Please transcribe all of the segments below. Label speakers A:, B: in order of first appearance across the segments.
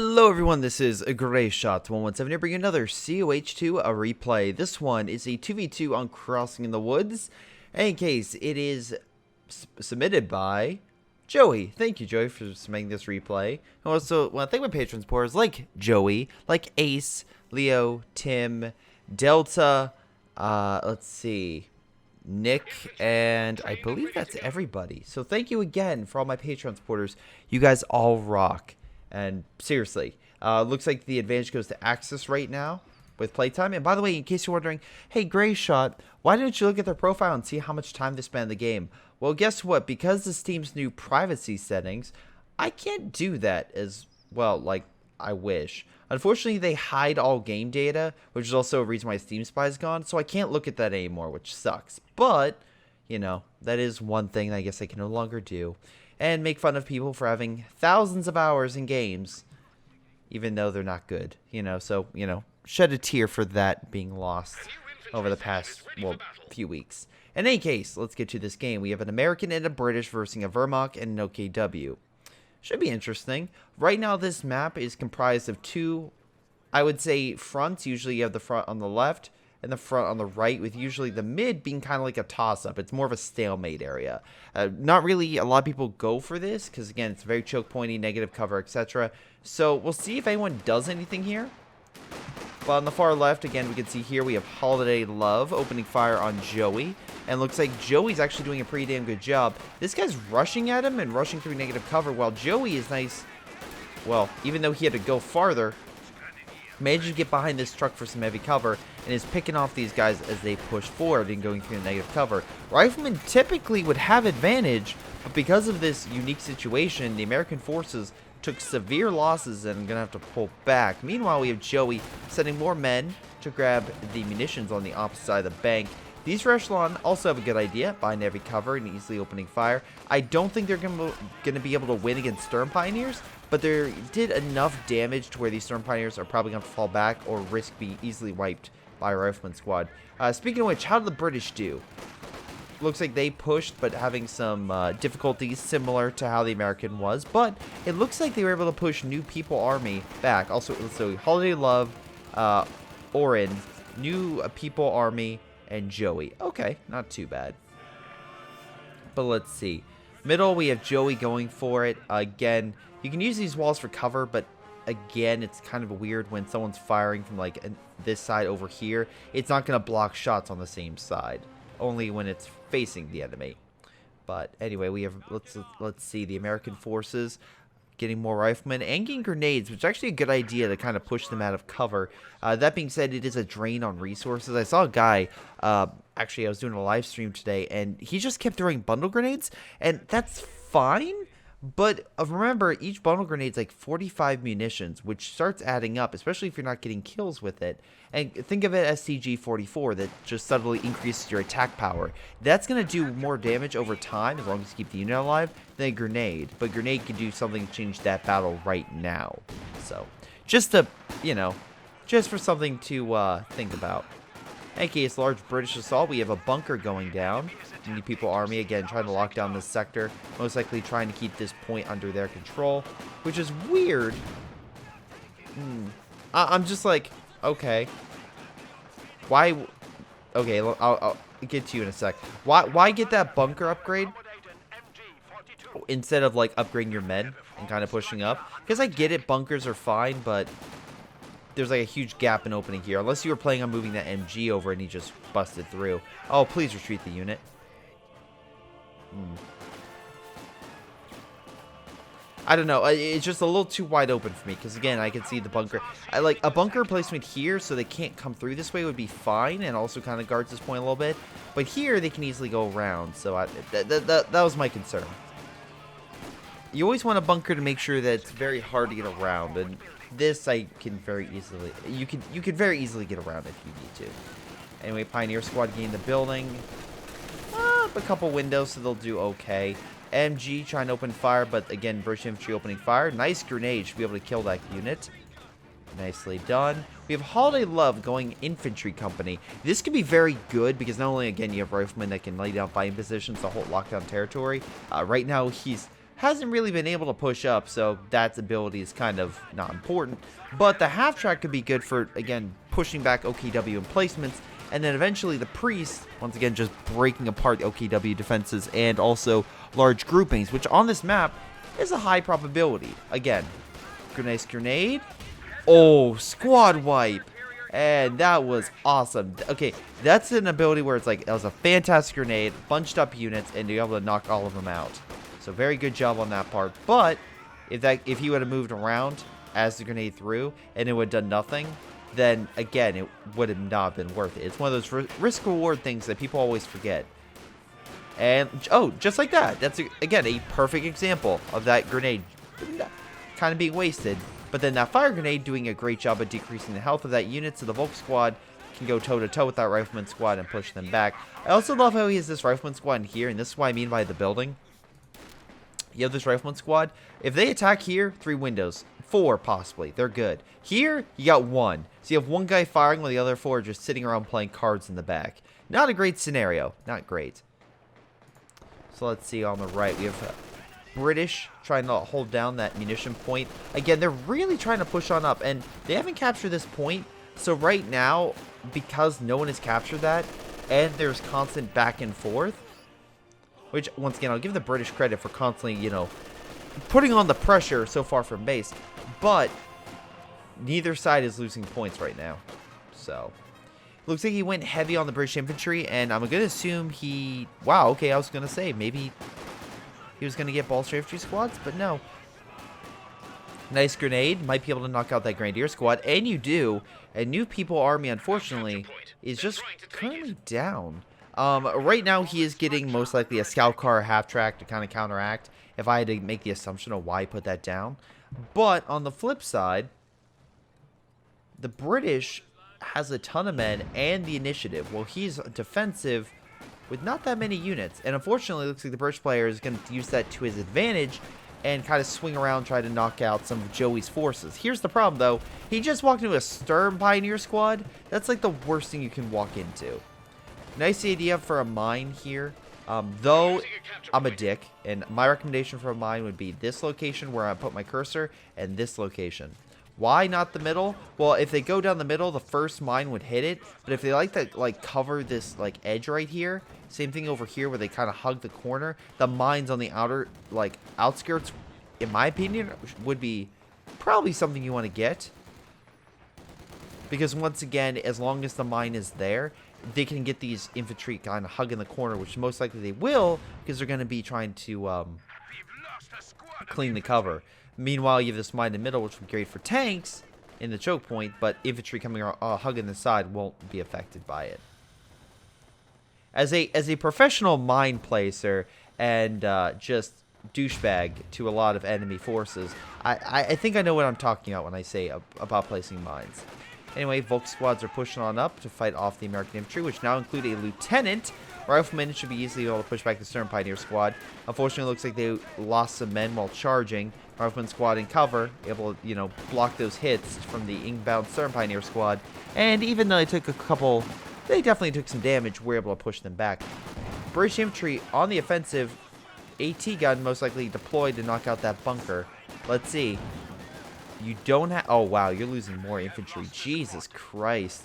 A: Hello everyone, this is Greyshot117 here bringing another COH2 a replay. This one is a 2v2 on Crossing in the Woods. In case it is submitted by Joey. Thank you, Joey, for submitting this replay. And also, want to thank my patron supporters like Joey, like Ace, Leo, Tim, Delta, let's see, Nick, and I believe that's everybody. So thank you again for all my Patreon supporters. You guys all rock. And seriously, looks like the advantage goes to Axis right now with playtime. And by the way, in case you're wondering, hey, Greyshot, why didn't you look at their profile and see how much time they spend in the game? Well, guess what? Because this team's new privacy settings, I can't do that as well like I wish. Unfortunately, they hide all game data, which is also a reason why Steam Spy is gone. So I can't look at that anymore, which sucks. But, you know, that is one thing that I guess I can no longer do. And make fun of people for having thousands of hours in games, even though they're not good, you know. So, you know, shed a tear for that being lost over the past, well, few weeks. In any case, let's get to this game. We have an American and a British versus a Vermont and an OKW. Should be interesting. Right now, this map is comprised of two, I would say, fronts. Usually you have the front on the left and the front on the right, with usually the mid being kind of like a toss-up. It's more of a stalemate area. Not really a lot of people go for this, because again, it's very choke pointy, negative cover, etc. So we'll see if anyone does anything here. But on the far left, again, we can see here we have Holiday Love opening fire on Joey. And looks like Joey's actually doing a pretty damn good job. This guy's rushing at him and rushing through negative cover, while Joey is nice. Well, even though he had to go farther, managed to get behind this truck for some heavy cover and is picking off these guys as they push forward and going through the negative cover. Riflemen typically would have advantage, but because of this unique situation, the American forces took severe losses and are going to have to pull back. Meanwhile, we have Joey sending more men to grab the munitions on the opposite side of the bank. These for Echelon also have a good idea, behind heavy cover and easily opening fire. I don't think they're going to be able to win against Storm Pioneers, but they did enough damage to where these Storm Pioneers are probably going to fall back or risk being easily wiped by a Rifleman squad. Speaking of which, how did the British do? Looks like they pushed, but having some difficulties similar to how the American was. But it looks like they were able to push New People Army back. Also, so Holiday Love, Orin, New People Army, and Joey. Okay, not too bad. But let's see. Middle, we have Joey going for it. Again, you can use these walls for cover, but again, it's kind of weird when someone's firing from like this side over here. It's not going to block shots on the same side, only when it's facing the enemy. But anyway, we have let's see, the American forces getting more riflemen and getting grenades, which is actually a good idea to kind of push them out of cover. That being said, it is a drain on resources. I saw a guy, actually I was doing a live stream today, and he just kept throwing bundle grenades, and that's fine. But remember, each bundle grenade is like 45 munitions, which starts adding up, especially if you're not getting kills with it. And think of it as CG-44, that just suddenly increases your attack power. That's going to do more damage over time, as long as you keep the unit alive, than a grenade. But grenade can do something to change that battle right now. So, just to, you know, just for something to think about. In any case, large British assault, we have a bunker going down. New People Army, again, trying to lock down this sector. Most likely trying to keep this point under their control, which is weird. I'm just like, okay. Why? Okay, I'll get to you in a sec. Why get that bunker upgrade instead of, like, upgrading your men and kind of pushing up? Because I get it, bunkers are fine, but there's like a huge gap in opening here. Unless you were planning on moving that MG over and he just busted through. Oh, please retreat the unit. I don't know. It's just a little too wide open for me. Because again, I can see the bunker. I like a bunker placement here so they can't come through this way would be fine. And also kind of guards this point a little bit. But here they can easily go around. So that was my concern. You always want a bunker to make sure that it's very hard to get around. And this I can very easily, you can very easily get around if you need to. Anyway, Pioneer Squad gained the building. A couple windows, so they'll do okay. MG trying to open fire, but again, British infantry opening fire. Nice grenade, should be able to kill that unit. Nicely done. We have Holiday Love going infantry company. This could be very good because not only, again, you have riflemen that can lay down fighting positions to hold lockdown territory. Right now, he's hasn't really been able to push up, so that ability is kind of not important. But the half-track could be good for, again, pushing back OKW emplacements, and then eventually the priest, once again, just breaking apart the OKW defenses and also large groupings, which on this map is a high probability. Again, grenade. Oh, squad wipe. And that was awesome. Okay, that's an ability where it's like, that was a fantastic grenade, bunched up units, and you're able to knock all of them out. So very good job on that part. But if he would have moved around as the grenade threw and it would have done nothing, then again, it would have not been worth it. It's one of those risk-reward things that people always forget. And, oh, just like that. That's, again, a perfect example of that grenade kind of being wasted. But then that fire grenade doing a great job of decreasing the health of that unit, so the Volk squad can go toe-to-toe with that Rifleman squad and push them back. I also love how he has this Rifleman squad in here, and this is what I mean by the building. You have this Rifleman squad. If they attack here, 3 windows. 4, possibly. They're good. Here, you got 1. So you have 1 guy firing while the other 4 are just sitting around playing cards in the back. Not a great scenario. Not great. So let's see on the right. We have British trying to hold down that munition point. Again, they're really trying to push on up, and they haven't captured this point. So right now, because no one has captured that, and there's constant back and forth, which, once again, I'll give the British credit for constantly, you know, putting on the pressure so far from base, but neither side is losing points right now. So looks like he went heavy on the British infantry, and I'm gonna assume he, wow, okay, I was gonna say maybe he was gonna get bolster infantry squads, but no. Nice grenade, might be able to knock out that Grenadier squad, and you do. And New People Army, unfortunately, is just currently down. Right now he is getting most likely a scout car half-track to kind of counteract, if I had to make the assumption of why I put that down. But on the flip side, the British has a ton of men and the initiative. Well, he's defensive with not that many units. And unfortunately, it looks like the British player is going to use that to his advantage and kind of swing around, try to knock out some of Joey's forces. Here's the problem, though. He just walked into a Stern Pioneer squad. That's like the worst thing you can walk into. Nice idea for a mine here. Though I'm a dick, and my recommendation for a mine would be this location where I put my cursor and this location. Why not the middle? Well, if they go down the middle, the first mine would hit it. But if they like to cover this edge right here, same thing over here where they kind of hug the corner, the mines on the outer outskirts, in my opinion, would be probably something you want to get. Because once again, as long as the mine is there, they can get these infantry kind of hugging the corner, which most likely they will, because they're going to be trying to clean the cover. Meanwhile, you have this mine in the middle, which would be great for tanks in the choke point, but infantry coming hugging the side won't be affected by it. As a professional mine placer and just douchebag to a lot of enemy forces, I think I know what I'm talking about when I say about placing mines. Anyway, Volk squads are pushing on up to fight off the American infantry, which now include a lieutenant. Riflemen should be easily able to push back the Stern Pioneer squad. Unfortunately, it looks like they lost some men while charging. Rifleman squad in cover, able to, you know, block those hits from the inbound Stern Pioneer squad. And even though they took a couple, they definitely took some damage, we're able to push them back. British infantry on the offensive. AT gun most likely deployed to knock out that bunker. Let's see. You don't have... Oh, wow. You're losing more infantry. Jesus Christ.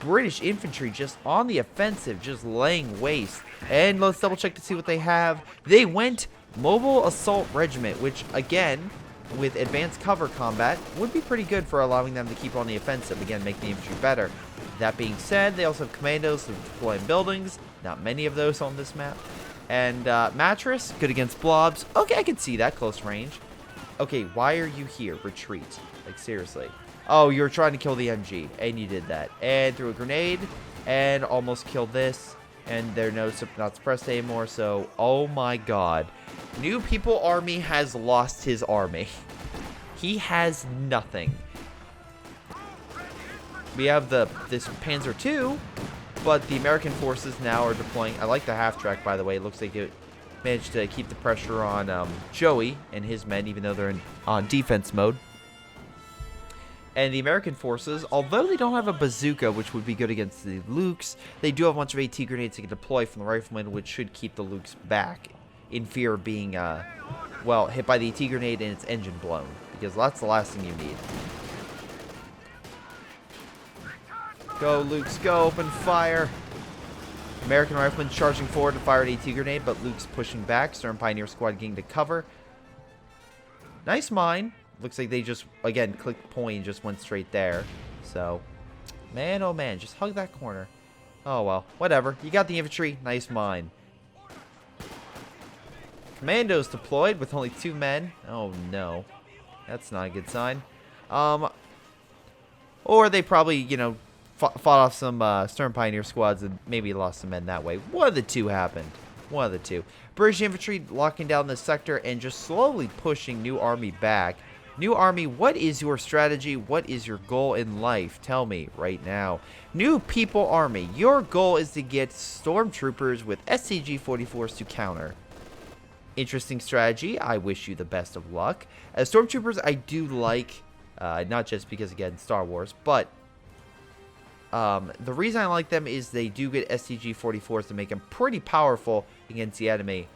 A: British infantry just on the offensive, just laying waste. And let's double check to see what they have. They went Mobile Assault Regiment, which, again, with advanced cover combat, would be pretty good for allowing them to keep on the offensive. Again, make the infantry better. That being said, they also have commandos to deploy in buildings. Not many of those on this map. And Mattress, good against blobs. Okay, I can see that close range. Okay, why are you here? Retreat. Like, seriously. Oh, you were trying to kill the MG, and you did that. And threw a grenade, and almost killed this. And they're not suppressed anymore, so, oh my god. New People Army has lost his army. He has nothing. We have this Panzer II, but the American forces now are deploying. I like the half-track, by the way. It looks like it managed to keep the pressure on Joey and his men, even though they're on defense mode. And the American forces, although they don't have a bazooka, which would be good against the Lukes, they do have a bunch of AT grenades they can deploy from the riflemen, which should keep the Lukes back in fear of being well, hit by the AT grenade and its engine blown, because that's the last thing you need. Go, Luke's, go, open fire. American rifleman charging forward to fire an AT grenade, but Luke's pushing back. Stern Pioneer squad getting to cover. Nice mine. Looks like they just, again, clicked point and just went straight there. So, man, oh man, just hug that corner. Oh well, whatever. You got the infantry. Nice mine. Commandos deployed with only 2 men. Oh no, that's not a good sign. Or they probably, you know, fought off some Stern Pioneer squads and maybe lost some men that way. One of the two happened. One of the two. British infantry locking down this sector and just slowly pushing New Army back. New Army, what is your strategy? What is your goal in life? Tell me right now. New People Army, your goal is to get stormtroopers with SCG-44s to counter. Interesting strategy. I wish you the best of luck. As stormtroopers, I do like, not just because, again, Star Wars, but the reason I like them is they do get SCG-44s to make them pretty powerful against the enemy.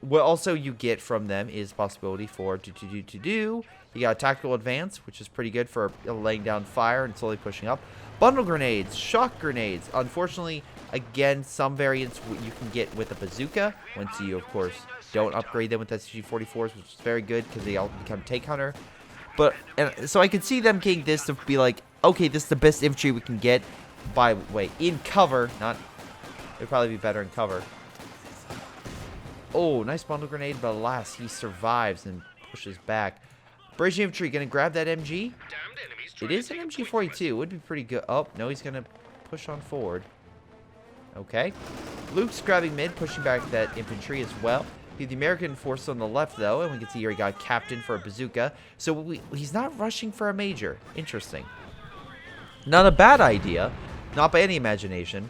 A: What also you get from them is possibility for you got a tactical advance, which is pretty good for laying down fire and slowly pushing up. Bundle grenades, shock grenades. Unfortunately, again, some variants you can get with a bazooka once you, of course, don't upgrade them with SCG-44s, which is very good because they all become take hunter. But so I could see them getting this to be like, okay, this is the best infantry we can get. By the way, in cover, not. It'd probably be better in cover. Oh, nice bundle grenade, but alas, he survives and pushes back. British infantry gonna grab that MG. It is an MG-42. Would be pretty good. Oh no, he's gonna push on forward. Okay, Luke's grabbing mid, pushing back that infantry as well. The American force on the left, though, and we can see here he got captain for a bazooka. So he's not rushing for a major. Interesting. Not a bad idea, not by any imagination.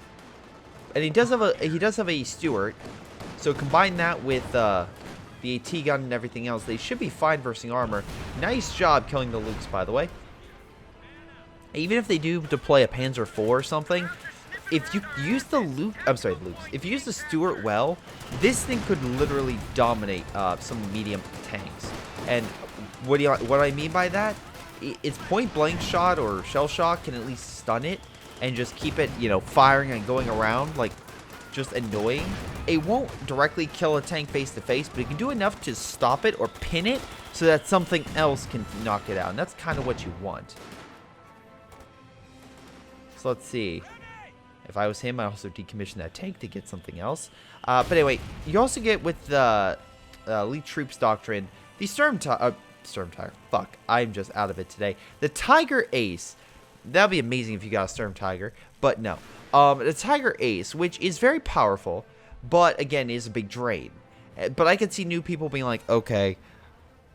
A: And he does have a Stuart. So combine that with the AT gun and everything else, they should be fine versus armor. Nice job killing the Lukes, by the way. Even if they do deploy a Panzer IV or something, if you use the if you use the Stuart well, this thing could literally dominate some medium tanks. And what I mean by that, its point blank shot or shell shock can at least stun it and just keep it, you know, firing and going around like just annoying. It won't directly kill a tank face to face, but it can do enough to stop it or pin it so that something else can knock it out. And that's kind of what you want. So let's see. If I was him, I also decommission that tank to get something else. But anyway, you also get with the elite troops doctrine, the Storm Tiger. Fuck, I'm just out of it today. The Tiger Ace. That'd be amazing if you got a Storm Tiger, but no. The Tiger Ace, which is very powerful, but again is a big drain. But I could see new people being like, okay,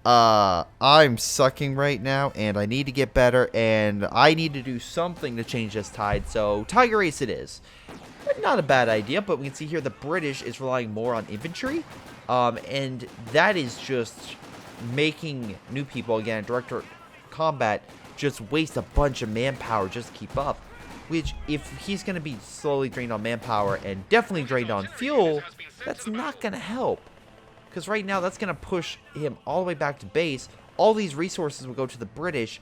A: I'm sucking right now, and I need to get better, and I need to do something to change this tide, so Tiger Ace it is. Not a bad idea, but we can see here the British is relying more on infantry, and that is just making new people, again, direct combat, just waste a bunch of manpower just to keep up, which if he's going to be slowly drained on manpower and definitely drained on fuel, that's not going to help. Because right now, that's going to push him all the way back to base. All these resources will go to the British,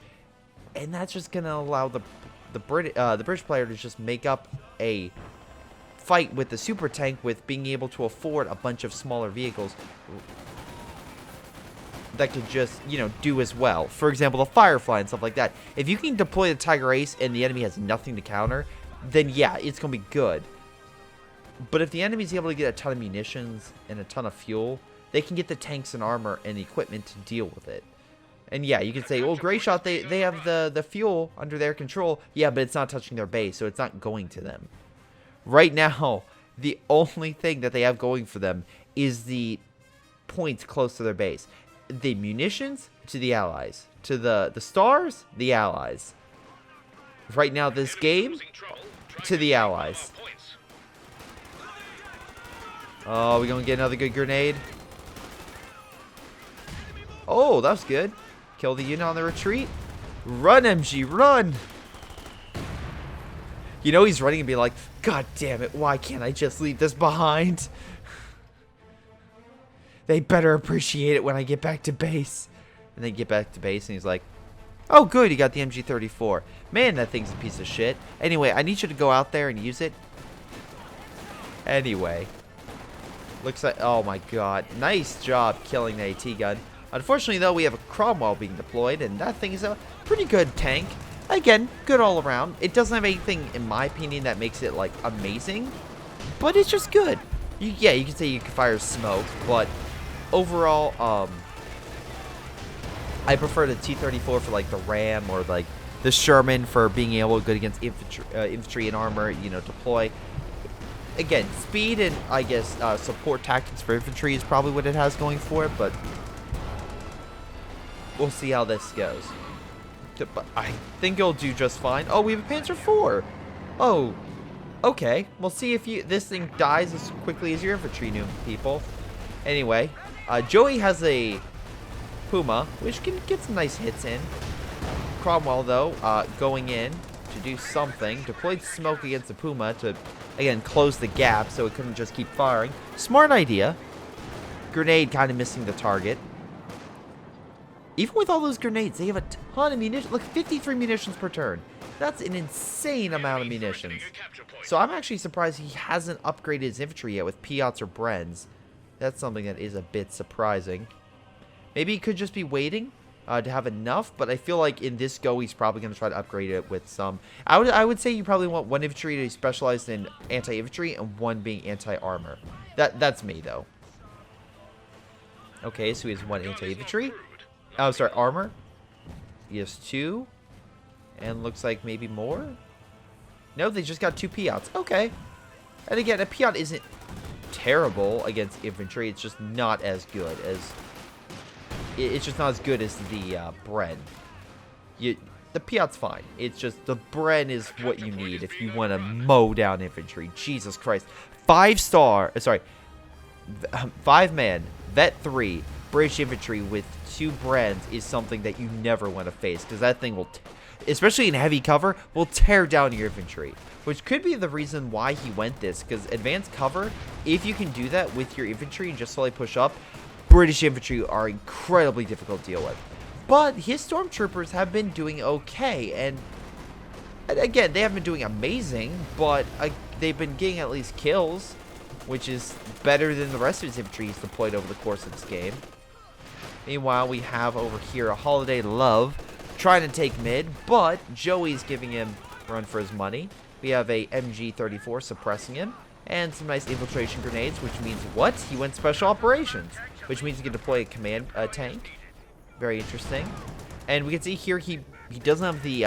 A: and that's just going to allow the British player to just make up a fight with the super tank with being able to afford a bunch of smaller vehicles that could just, you know, do as well. For example, the Firefly and stuff like that. If you can deploy the Tiger Ace and the enemy has nothing to counter, then yeah, it's going to be good. But if the enemy's able to get a ton of munitions and a ton of fuel, they can get the tanks and armor and the equipment to deal with it. And yeah, you can say, well, Greyshot, they have the fuel under their control. Yeah, but it's not touching their base, so it's not going to them. Right now, the only thing that they have going for them is the points close to their base. The munitions to the allies. To the stars, the allies. Right now, this game, to the allies. Oh, we're going to get another good grenade. Oh, that was good. Kill the unit on the retreat. Run, MG, run! You know he's running and be like, God damn it, why can't I just leave this behind? They better appreciate it when I get back to base. And they get back to base, and he's like, oh, good, you got the MG34. Man, that thing's a piece of shit. Anyway, I need you to go out there and use it. Anyway. Looks like, oh my god. Nice job killing the AT gun. Unfortunately, though, we have a Cromwell being deployed, and that thing is a pretty good tank. Again, good all around. It doesn't have anything, in my opinion, that makes it, like, amazing. But it's just good. Yeah, you can say you can fire smoke, but overall, I prefer the T-34 for, like, the Ram, or, like, the Sherman for being able to go against infantry and armor, you know, deploy. Again, speed and, I guess, support tactics for infantry is probably what it has going for it, but we'll see how this goes. But I think it'll do just fine. Oh, we have a Panzer IV. Oh, okay. We'll see if this thing dies as quickly as your infantry, new people. Anyway, Joey has a Puma, which can get some nice hits in. Cromwell, though, going in to do something. Deployed smoke against the Puma to, again, close the gap so it couldn't just keep firing. Smart idea. Grenade kind of missing the target. Even with all those grenades, they have a ton of munitions. Look, 53 munitions per turn. That's an insane amount of munitions. So I'm actually surprised he hasn't upgraded his infantry yet with Piats or Brens. That's something that is a bit surprising. Maybe he could just be waiting to have enough, but I feel like in this go, he's probably going to try to upgrade it with some. I would say you probably want one infantry to be specialized in anti-infantry and one being anti-armor. That's me, though. Okay, so he has one anti-infantry. Oh, sorry, armor. He has 2. And looks like maybe more. No, they just got 2 Piats. Okay. And again, a Piat isn't terrible against infantry. It's just not as good as... It's just not as good as the Bren. The Piat's fine. It's just the Bren is what you need if you want to mow down infantry. Jesus Christ. 5-star... Sorry. 5-man. Vet 3. British infantry with 2 Brens is something that you never want to face, because that thing will, especially in heavy cover, will tear down your infantry, which could be the reason why he went this, because advanced cover, if you can do that with your infantry and just slowly push up, British infantry are incredibly difficult to deal with. But his stormtroopers have been doing okay, and again, they haven't been doing amazing, but they've been getting at least kills, which is better than the rest of his infantry he's deployed over the course of this game. Meanwhile, we have over here a Holiday Love trying to take mid, but Joey's giving him a run for his money. We have a MG34 suppressing him, and some nice infiltration grenades, which means what? He went special operations, which means he can deploy a command tank. Very interesting. And we can see here he doesn't have the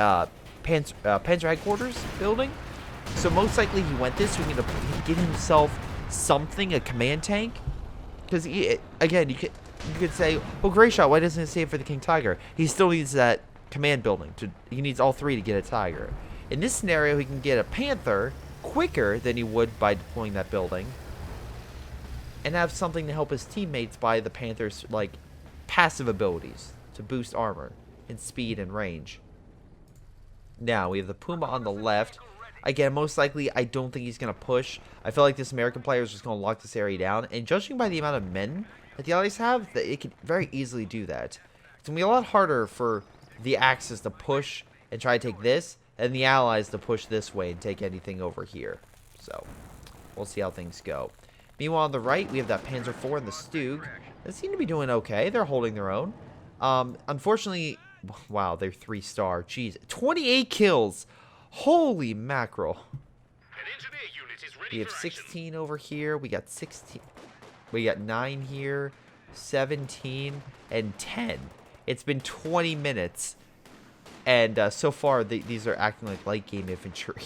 A: Panzer headquarters building, so most likely he went this so he can get himself something, a command tank. Because, again, you could say, well, Greyshot, why doesn't it save for the King Tiger? He still needs that command building. He needs all 3 to get a Tiger. In this scenario, he can get a Panther quicker than he would by deploying that building, and have something to help his teammates by the Panther's, like, passive abilities to boost armor and speed and range. Now, we have the Puma on the left. Again, most likely, I don't think he's going to push. I feel like this American player is just going to lock this area down. And judging by the amount of men that the Allies have, that it could very easily do that. It's going to be a lot harder for the Axis to push and try to take this, and the Allies to push this way and take anything over here. So, we'll see how things go. Meanwhile, on the right, we have that Panzer IV and the Stug. They seem to be doing okay. They're holding their own. Unfortunately, wow, they're 3-star. Jeez, 28 kills. Holy mackerel. We have 16 over here. We got 16. We got 9 here, 17, and 10. It's been 20 minutes. And so far, these are acting like late game infantry.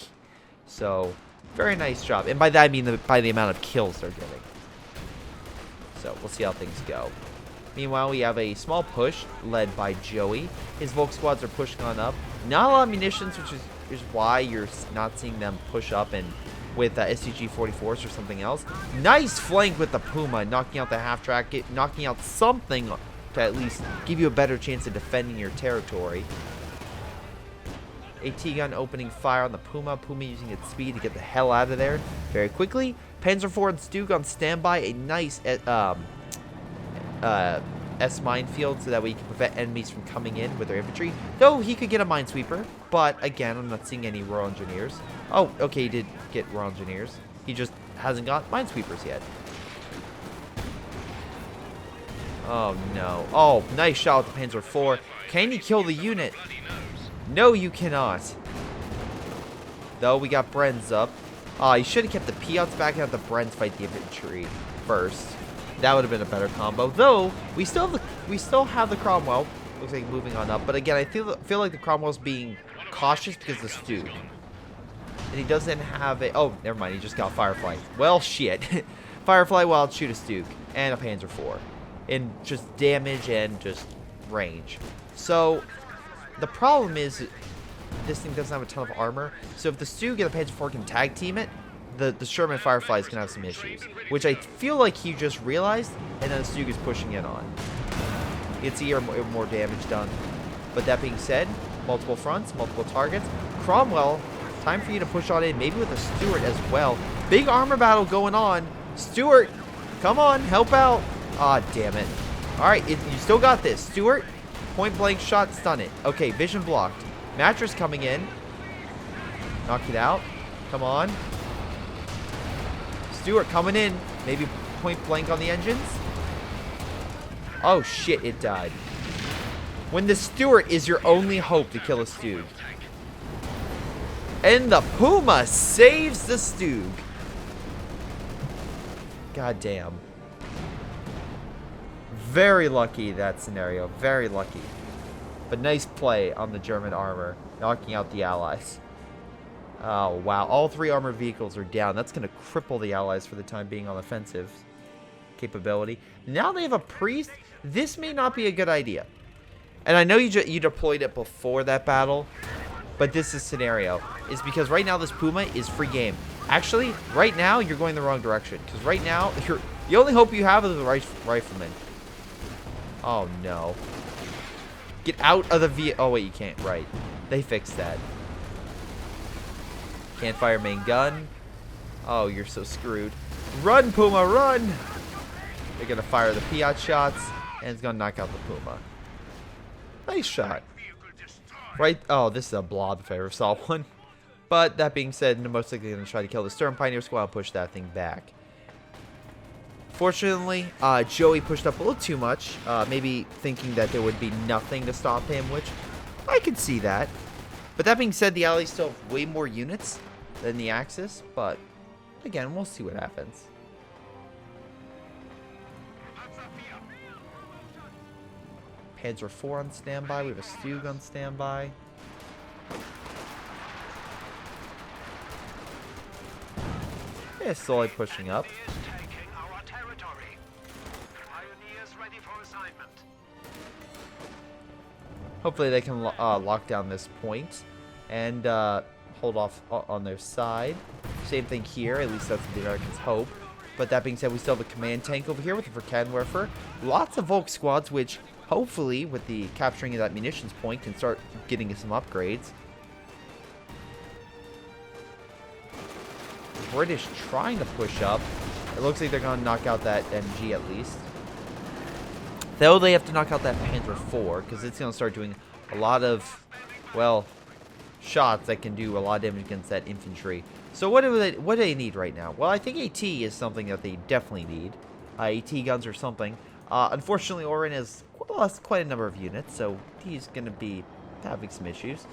A: So, very nice job. And by that, I mean by the amount of kills they're getting. So, we'll see how things go. Meanwhile, we have a small push led by Joey. His Volk squads are pushing on up. Not a lot of munitions, which is why you're not seeing them push up and with STG-44s or something else. Nice flank with the Puma, knocking out the half-track, knocking out something to at least give you a better chance of defending your territory. AT gun opening fire on the Puma. Puma using its speed to get the hell out of there very quickly. Panzer IV and Stug on standby. A nice S minefield so that we can prevent enemies from coming in with their infantry. Though he could get a minesweeper, but again, I'm not seeing any Royal Engineers. Oh, okay, he did get Royal Engineers. He just hasn't got minesweepers yet. Oh, no. Oh, nice shot with the Panzer IV. Can you kill the unit? No, you cannot. Though, we got Bren's up. You should have kept the Piats back and have the Brens fight the infantry first. That would have been a better combo. Though, we still have the Cromwell. Looks like moving on up. But again, I feel like the Cromwell's being cautious because of the Stug. And he doesn't have a... Oh, never mind. He just got Firefly. Well, shit. Firefly Wild shoot a Stug. And a Panzer IV. In just damage and just range. So, the problem is... This thing doesn't have a ton of armor. So if the Stug and the Panzer IV can tag team it, the Sherman Firefly is going to have some issues. Which I feel like he just realized, and then the Stug is pushing in on. You can see here more damage done. But that being said, multiple fronts, multiple targets. Cromwell, time for you to push on in, maybe with a Stuart as well. Big armor battle going on. Stuart, come on, help out. Ah, damn it. Alright, you still got this. Stuart, point blank shot, stun it. Okay, vision blocked. Mattress coming in. Knock it out. Come on. Stuart coming in. Maybe point blank on the engines. Oh shit, it died. When the Stuart is your only hope to kill a Stug. And the Puma saves the Stug. God damn. Very lucky, that scenario. Very lucky. But nice play on the German armor, knocking out the Allies. Oh, wow. All 3 armored vehicles are down. That's going to cripple the Allies for the time being on offensive capability. Now they have a priest. This may not be a good idea. And I know you deployed it before that battle, but this is scenario. Is because right now this Puma is free game. Actually, right now you're going the wrong direction. Because right now, the only hope you have is the rifleman. Oh, no. Get out of the vehicle. Oh, wait, you can't. Right. They fixed that. Can't fire main gun. Oh, you're so screwed. Run, Puma, run! They're going to fire the Piat shots, and it's going to knock out the Puma. Nice shot. Right. Oh, this is a blob if I ever saw one. But that being said, they're most likely going to try to kill the Stern Pioneer Squad and push that thing back. Fortunately, Joey pushed up a little too much, maybe thinking that there would be nothing to stop him, which I could see that. But that being said, the Allies still have way more units than the Axis, but again, we'll see what happens. Panzer IV on standby, we have a Stug on standby. Yeah, slowly pushing up. Hopefully they can lock down this point and hold off on their side. Same thing here, at least that's the Americans' hope. But that being said, we still have a command tank over here with the Verkenwerfer. Lots of Volk squads, which hopefully, with the capturing of that munitions point, can start getting some upgrades. British trying to push up. It looks like they're going to knock out that MG at least. Though they have to knock out that Panzer IV, because it's going to start doing a lot of, well, shots that can do a lot of damage against that infantry. So what do they need right now? Well, I think AT is something that they definitely need. AT guns or something. Unfortunately, Oren has lost quite a number of units, so he's going to be having some issues.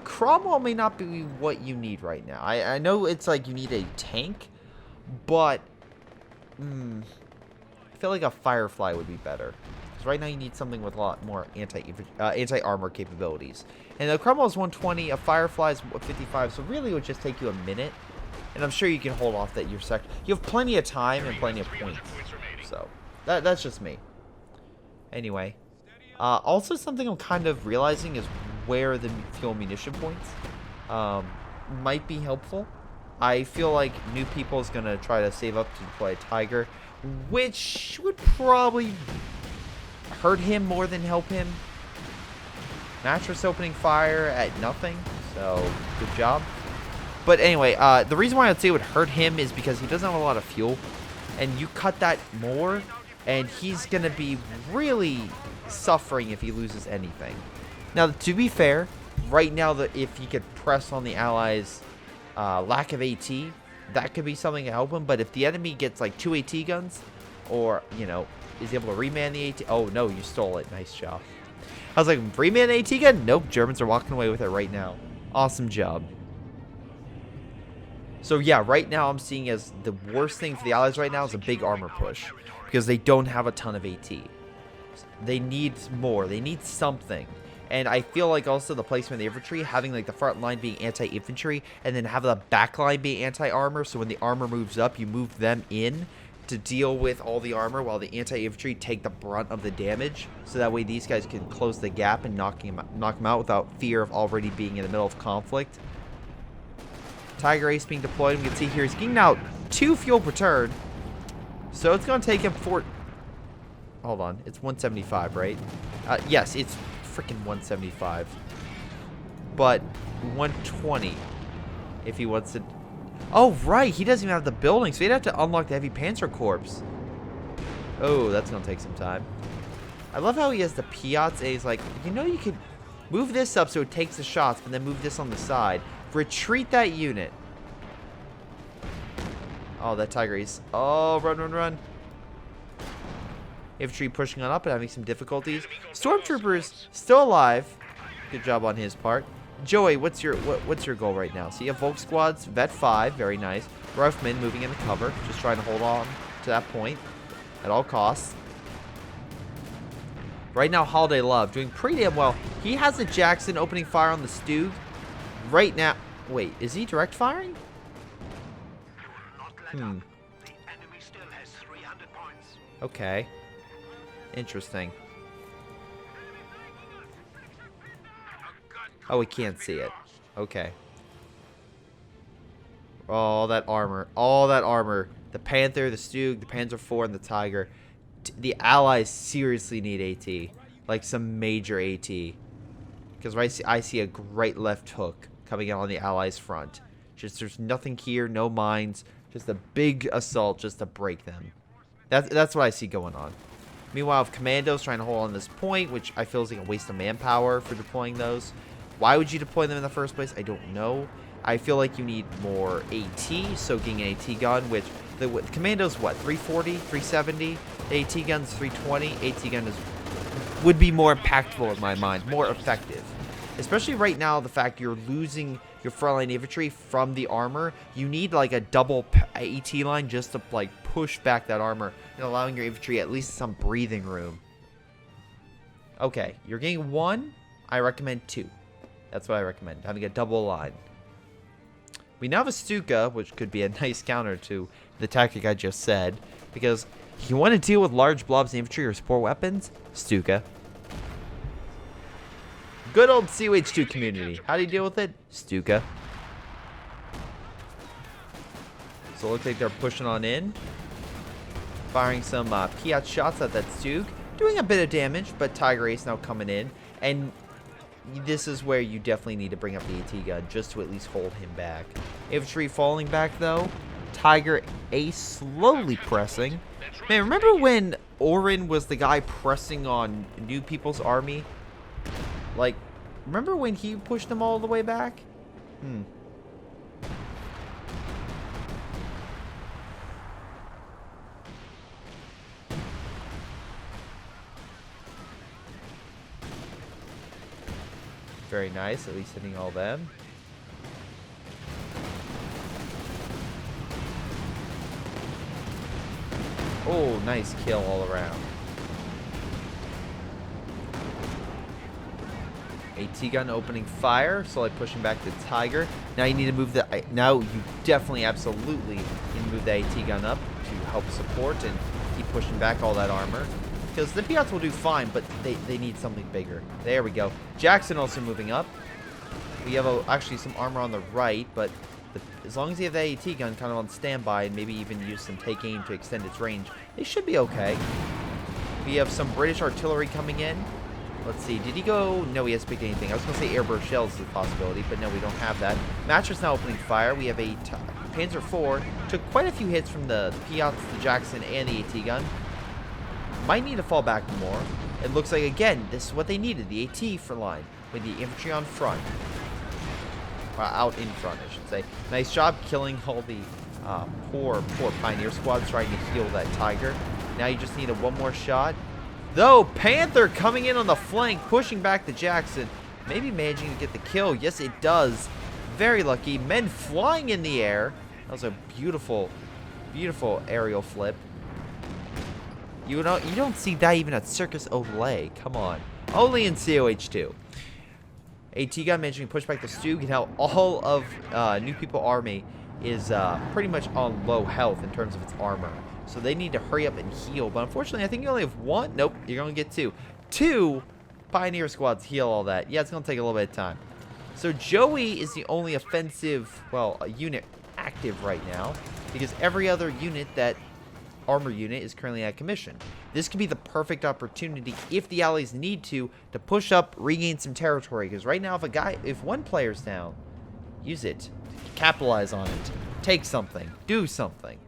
A: Cromwell may not be what you need right now. I know it's like you need a tank, but I feel like a Firefly would be better. Because right now you need something with a lot more anti-armor capabilities. And the Cromwell is 120, a Firefly is 55, so really it would just take you a minute. And I'm sure you can hold off that your sector. You have plenty of time and plenty of points. So, that's just me. Anyway. Also something I'm kind of realizing is where the fuel munition points might be helpful. I feel like New People is going to try to save up to deploy a Tiger, which would probably hurt him more than help him. Mattress opening fire at nothing, so good job. But anyway, the reason why I'd say it would hurt him is because he doesn't have a lot of fuel, and you cut that more, And he's going to be really suffering if he loses anything. Now, to be fair, right now, if he could press on the Allies' lack of AT, that could be something to help him. But if the enemy gets like 2 AT guns, or, you know, is able to reman the AT... Oh, no, you stole it. Nice job. I was like, reman AT gun? Nope, Germans are walking away with it right now. Awesome job. So, yeah, right now I'm seeing as the worst thing for the Allies right now is a big armor push. Because they don't have a ton of AT. They need more. They need something. And I feel like also the placement of the infantry, having like the front line being anti-infantry, and then have the back line being anti-armor, so when the armor moves up, you move them in to deal with all the armor while the anti-infantry take the brunt of the damage. So that way these guys can close the gap and knock them out without fear of already being in the middle of conflict. Tiger Ace being deployed. We can see here he's getting out 2 fuel per turn. So it's going to take him 4... Hold on. It's 175, right? Yes, it's freaking 175. But 120 if he wants to... Oh, right. He doesn't even have the building, so he'd have to unlock the Heavy Panzer Corps. Oh, that's going to take some time. I love how he has the Piats, and he's like, you know, you could move this up so it takes the shots, but then move this on the side. Retreat that unit. Oh, that Tiger Ace. Oh, run, run, run. Infantry pushing on up and having some difficulties. Stormtroopers still alive. Good job on his part. Joey, what's your goal right now? So you have Volk squads, Vet 5, very nice. Ruffman moving into cover, just trying to hold on to that point at all costs. Right now, Holiday Love doing pretty damn well. He has a Jackson opening fire on the Stug. Right now, wait, is he direct firing? Okay. Interesting. Oh, we can't see it. Okay. All that armor. All that armor. The Panther, the Stug, the Panzer IV, and the Tiger. The Allies seriously need AT. Like some major AT. Because I see a great left hook coming out on the Allies' front. Just there's nothing here, no mines. Just a big assault just to break them. That's what I see going on. Meanwhile, if commandos trying to hold on this point, which I feel is like a waste of manpower for deploying those. Why would you deploy them in the first place? I don't know. I feel like you need more AT, so getting an AT gun, which the commandos, what, 340, 370? The AT gun's 320. AT gun would be more impactful in my mind, more effective. Especially right now, the fact you're losing your frontline infantry from the armor, you need like a double AT line just to like push back that armor and allowing your infantry at least some breathing room. Okay, you're getting 1. I recommend 2. That's what I recommend, having a double line. We now have a Stuka, which could be a nice counter to the tactic I just said, because if you want to deal with large blobs of infantry or support weapons, Stuka. Good old COH2 community. How do you deal with it? Stuka. So it looks like they're pushing on in. Firing some Piat shots at that Stug. Doing a bit of damage, but Tiger Ace now coming in. And this is where you definitely need to bring up the AT gun just to at least hold him back. Infantry falling back though. Tiger Ace slowly pressing. Man, remember when Orin was the guy pressing on New People's Army? Like, remember when he pushed them all the way back? Very nice, at least hitting all them. Oh, nice kill all around. AT gun opening fire, slowly pushing back the Tiger. Now you need to move the... Now you definitely, absolutely need to move the AT gun up to help support and keep pushing back all that armor. Because the Piats will do fine, but they need something bigger. There we go. Jackson also moving up. We have actually some armor on the right, but as long as you have the AT gun kind of on standby and maybe even use some take aim to extend its range, they should be okay. We have some British artillery coming in. Let's see, did he go? No, he hasn't picked anything. I was going to say airburst shells is a possibility, but no, we don't have that. Mattress now opening fire. We have a Panzer IV. Took quite a few hits from the Piats, the Jackson, and the AT gun. might need to fall back more. It looks like, again, this is what they needed, the AT for line, with the infantry on front. Out in front, I should say. Nice job killing all the poor Pioneer squads trying to heal that Tiger. Now you just need one more shot. Though, Panther coming in on the flank, pushing back the Jackson. Maybe managing to get the kill. Yes, it does. Very lucky. Men flying in the air. That was a beautiful, beautiful aerial flip. You don't see that even at Circus Olay. Come on. Only in COH2. AT gun managing to push back the Stu. Get how all of New People Army is pretty much on low health in terms of its armor. So they need to hurry up and heal. But unfortunately, I think you only have one. Nope, you're going to get two. Two Pioneer squads heal all that. Yeah, it's going to take a little bit of time. So Joey is the only offensive, well, unit active right now. Because every other unit that armor unit is currently at commission. This could be the perfect opportunity if the allies need to push up, regain some territory. Because right now, if one player's down, use it, capitalize on it, take something, do something.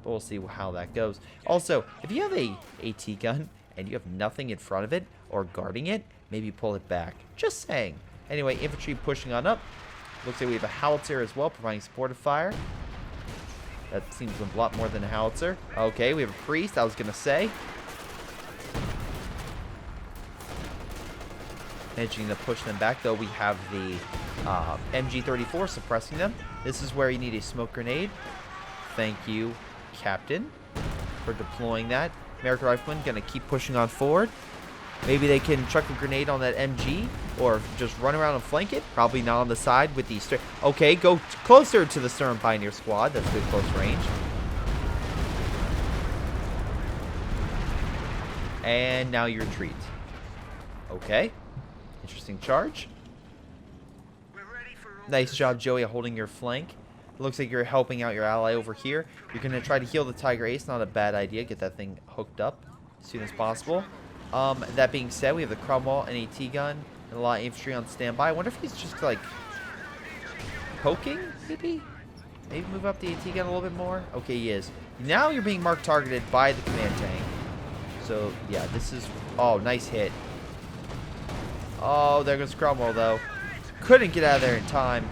A: But we'll see how that goes. Also, if you have a AT gun and you have nothing in front of it or guarding it, maybe pull it back. Just saying. Anyway, infantry pushing on up. Looks like we have a howitzer as well, providing supportive fire. That seems a lot more than a howitzer. Okay, we have a priest, I was going to say. Managing to push them back, though we have the MG34 suppressing them. This is where you need a smoke grenade. Thank you, Captain, for deploying that. American Rifleman going to keep pushing on forward. Maybe they can chuck a grenade on that MG or just run around and flank it. Probably not on the side with the... Okay, go closer to the Stern Pioneer squad. That's good close range. And now you retreat. Okay. Interesting charge. Nice job, Joey, holding your flank. It looks like you're helping out your ally over here. You're going to try to heal the Tiger Ace. Not a bad idea. Get that thing hooked up as soon as possible. That being said, we have the Cromwell and AT gun and a lot of infantry on standby. I wonder if he's just like poking, maybe? Maybe move up the AT gun a little bit more. Okay, he is. Now you're being marked targeted by the command tank. So, yeah, this is... Oh, nice hit. Oh, there goes Cromwell, though. Couldn't get out of there in time.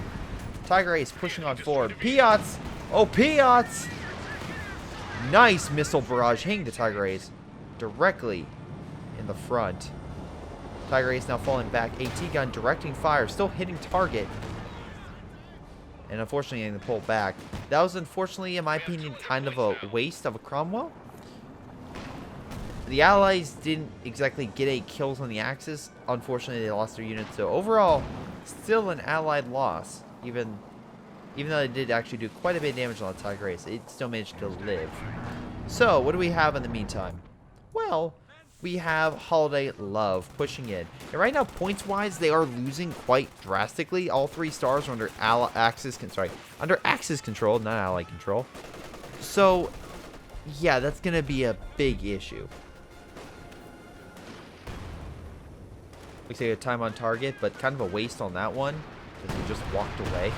A: Tiger Ace pushing on forward. Piats! Oh, Piats! Nice missile barrage hitting the Tiger Ace directly in the front. Tiger Ace now falling back. AT gun directing fire, still hitting target. And unfortunately getting the pull back. That was unfortunately, in my opinion, kind of a waste of a Cromwell. The allies didn't exactly get any kills on the Axis. Unfortunately, they lost their units. So overall, still an allied loss. Even though they did actually do quite a bit of damage on the Tiger Ace, it still managed to live. So what do we have in the meantime? Well, we have Holiday Love pushing in. And right now, points-wise, they are losing quite drastically. All 3 stars are under Axis control, not Ally control. So, yeah, that's going to be a big issue. Looks like a time on target, but kind of a waste on that one, because he just walked away.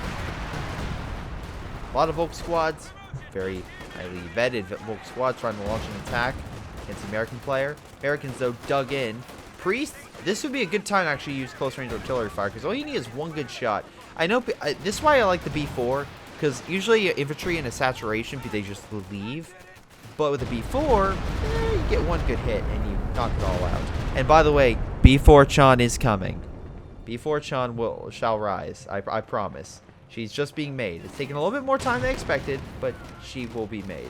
A: A lot of Volk squads, very highly vetted Volk squads trying to launch an attack against the American player. Americans, though, dug in. Priest, this would be a good time to actually use close-range artillery fire, because all you need is one good shot. I know, this is why I like the B4, because usually infantry in a saturation, they just leave. But with the B4, you get one good hit, and you knock it all out. And by the way, B4 Chan is coming. B4 Chan shall rise, I promise. She's just being made. It's taking a little bit more time than expected, but she will be made.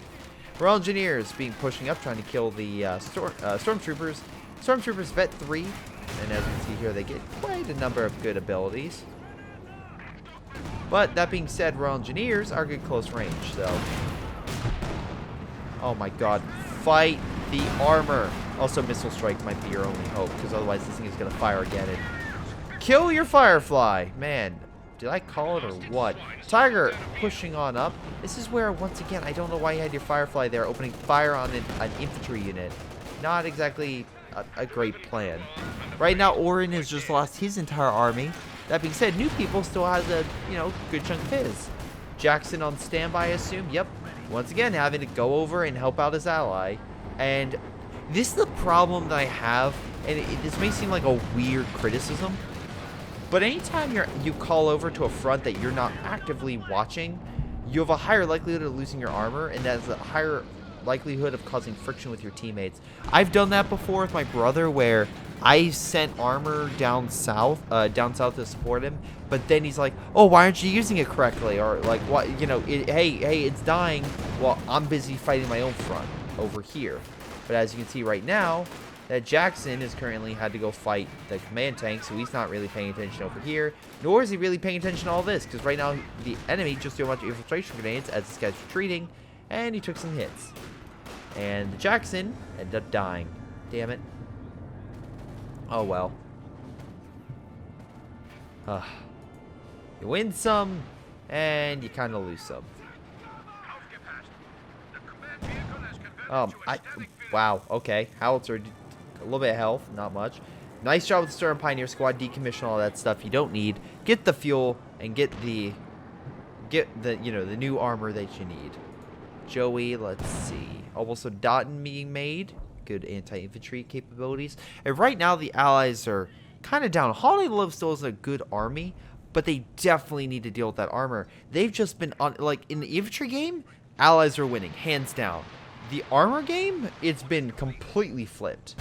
A: Royal Engineers pushing up, trying to kill the Stormtroopers. Stormtroopers vet 3, and as you can see here, they get quite a number of good abilities. But that being said, Royal Engineers are good close range, so... Oh my god, fight the armor. Also, Missile Strike might be your only hope, because otherwise this thing is going to fire again and kill your Firefly. Man, did I call it or what? Tiger pushing on up. This is where, once again, I don't know why you had your Firefly there opening fire on an infantry unit. Not exactly a great plan. Right now, Orin has just lost his entire army. That being said, New People still has a, good chunk of his. Jackson on standby, I assume. Yep. Once again, having to go over and help out his ally. And This is the problem that I have, and this may seem like a weird criticism, but anytime you call over to a front that you're not actively watching, you have a higher likelihood of losing your armor, and that's a higher likelihood of causing friction with your teammates. I've done that before with my brother, where I sent armor down south to support him, but then he's like, "Oh, why aren't you using it correctly?" Or like, "What? You know, hey, it's dying." Well, I'm busy fighting my own front over here. But as you can see right now, that Jackson has currently had to go fight the command tank, so he's not really paying attention over here, nor is he really paying attention to all this, because right now the enemy just threw a bunch of infiltration grenades as this guy's retreating, and he took some hits. And the Jackson ended up dying. Damn it. Oh well. You win some, and you kind of lose some. Wow, okay. Howitzer, a little bit of health, not much. Nice job with the Stern Pioneer Squad, decommission all that stuff you don't need. Get the fuel and get the new armor that you need. Joey, let's see. Also Dotton being made. Good anti-infantry capabilities. And right now the allies are kind of down. Holiday Love still is a good army, but they definitely need to deal with that armor. They've just been on, like, in the infantry game, allies are winning, hands down. The armor game, it's been completely flipped.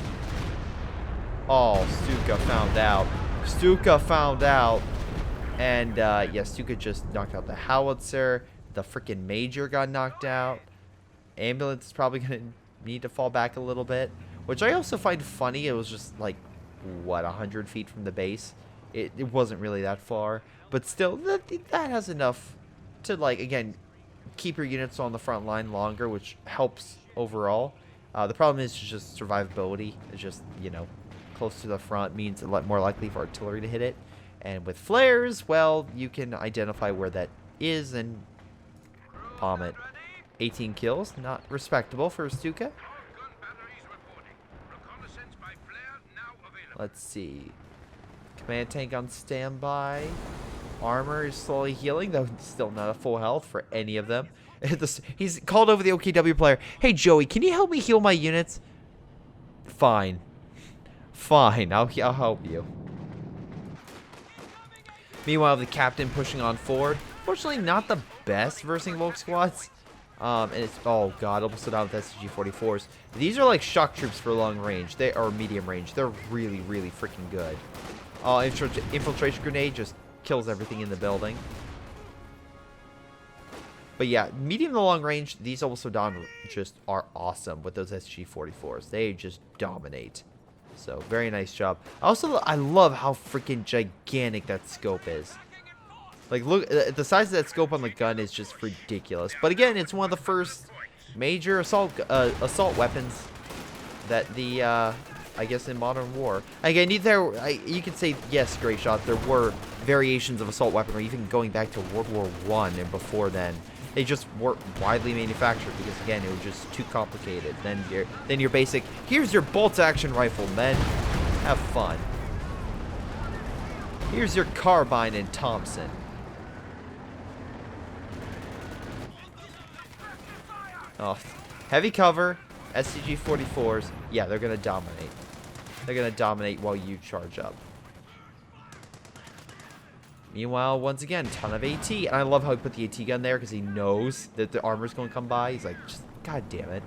A: Oh, Stuka found out. Stuka found out. And, yeah, Stuka just knocked out the Howitzer. The freaking Major got knocked out. Ambulance is probably going to need to fall back a little bit. Which I also find funny. It was just, like, what, 100 feet from the base? It wasn't really that far. But still, that has enough to, like, again, keep your units on the front line longer, which helps overall. The problem is just survivability. It's just, you know, close to the front means a lot more likely for artillery to hit it. And with flares, well, you can identify where that is and bomb it. 18 kills, not respectable for Stuka. Let's see. Command tank on standby. Armor is slowly healing, though still not a full health for any of them. He's called over the OKW player. Hey, Joey, can you help me heal my units? Fine. Fine, I'll help you. Meanwhile, the captain pushing on forward. Fortunately, not the best versing Volk squads. And it's, oh god, almost down with SCG-44s. These are like shock troops for long range. They are medium range. They're really, really freaking good. Infiltration grenade just kills everything in the building. But yeah, medium to long range, these also just are awesome with those SG-44s. They just dominate. So, very nice job. I love how freaking gigantic that scope is. Like, look, the size of that scope on the gun is just ridiculous. But again, it's one of the first major assault weapons that the, I guess, in modern war. Again, you could say, yes, Greyshot, there were variations of assault weaponry, even going back to World War I and before then. They just weren't widely manufactured because, again, it was just too complicated. Then your basic, here's your bolt-action rifle, men. Have fun. Here's your carbine and Thompson. Oh, heavy cover, SCG-44s. Yeah, they're going to dominate. They're going to dominate while you charge up. Meanwhile, once again, ton of AT. And I love how he put the AT gun there because he knows that the armor's going to come by. He's like, just, god damn it.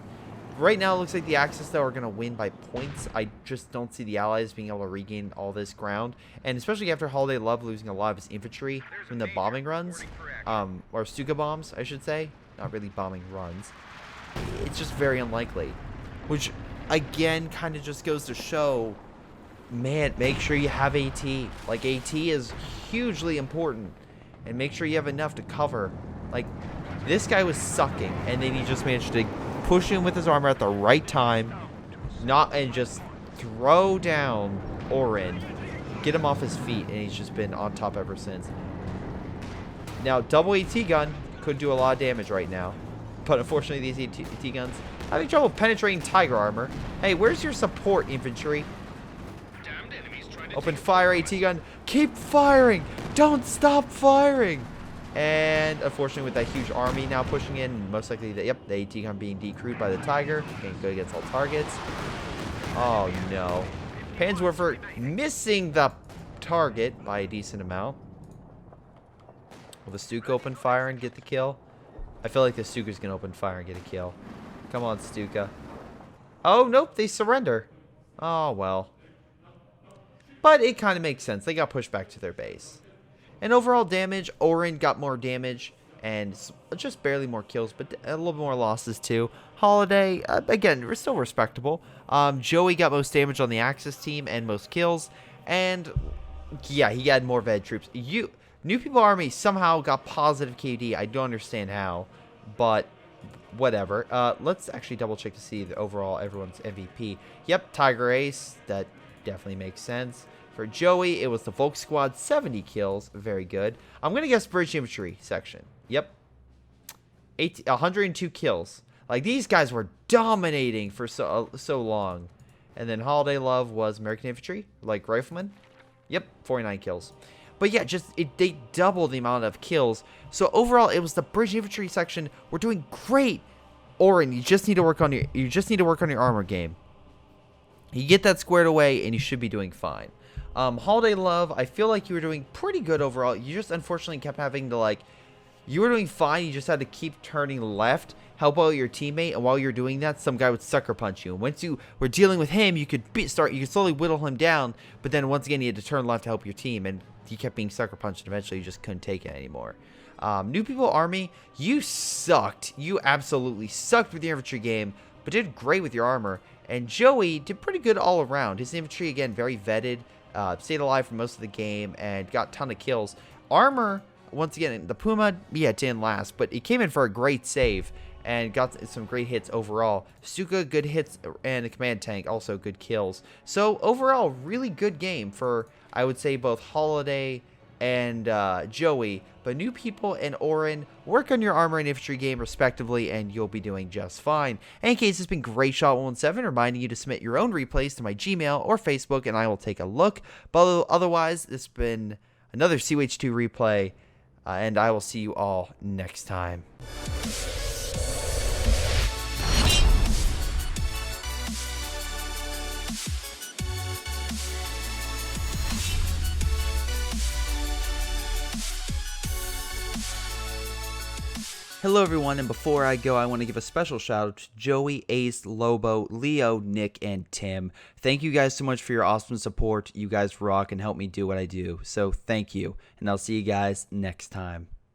A: Right now, it looks like the Axis, though, are going to win by points. I just don't see the Allies being able to regain all this ground. And especially after Holiday Love losing a lot of his infantry from the bombing runs. Or Stuka bombs, I should say. Not really bombing runs. It's just very unlikely. Which, again, kind of just goes to show, man, make sure you have AT. Like, AT is hugely important. And make sure you have enough to cover. Like, this guy was sucking. And then he just managed to push him with his armor at the right time. And just throw down Orin. Get him off his feet. And he's just been on top ever since. Now, double AT gun could do a lot of damage right now. But unfortunately, these AT guns having trouble penetrating Tiger armor. Hey, where's your support infantry? Open fire, AT gun. Keep firing. Don't stop firing. And unfortunately, with that huge army now pushing in, most likely, the AT being decrewed by the Tiger. Getting good against all targets. Oh, no. Panzerwerfer missing the target by a decent amount. Will the Stuka open fire and get the kill? I feel like the Stuka's going to open fire and get a kill. Come on, Stuka. Oh, nope. They surrender. Oh, well. But it kind of makes sense. They got pushed back to their base. And overall damage, Orin got more damage and just barely more kills, but a little more losses too. Holiday, again, we're still respectable. Joey got most damage on the Axis team and most kills. And yeah, he had more vet troops. New People Army somehow got positive KD. I don't understand how, but whatever. Let's actually double check to see the overall everyone's MVP. Yep, Tiger Ace. That definitely makes sense. For Joey, it was the Volk Squad, 70 kills. Very good. I'm going to guess Bridge Infantry section. Yep. 102 kills. Like, these guys were dominating for so long. And then Holiday Love was American Infantry, like Rifleman. Yep, 49 kills. But yeah, they doubled the amount of kills. So overall, it was the Bridge Infantry section. We're doing great. Orin, you just need to work on your armor game. You get that squared away, and you should be doing fine. Holiday Love, I feel like you were doing pretty good overall. You just unfortunately kept having to, like, you were doing fine. You just had to keep turning left, help out your teammate, and while you're doing that, some guy would sucker punch you. And once you were dealing with him, you could slowly whittle him down. But then once again, you had to turn left to help your team, and he kept being sucker punched. And eventually, you just couldn't take it anymore. New People Army, you sucked. You absolutely sucked with the infantry game, but did great with your armor. And Joey did pretty good all around. His infantry, again, very vetted. Stayed alive for most of the game and got a ton of kills. Armor, once again, the Puma, yeah, it didn't last, but it came in for a great save and got some great hits overall. Stuka, good hits, and the command tank, also good kills. So overall, really good game for, I would say, both Holiday and Joey. But New People and Orin, work on your armor and infantry game respectively, and you'll be doing just fine. In any case, it's been Greyshot117 reminding you to submit your own replays to my Gmail or Facebook, and I will take a look. But otherwise, this has been another CH2 replay, and I will see you all next time. Hello everyone, and before I go, I want to give a special shout out to Joey, Ace, Lobo, Leo, Nick, and Tim. Thank you guys so much for your awesome support. You guys rock and help me do what I do. So thank you, and I'll see you guys next time.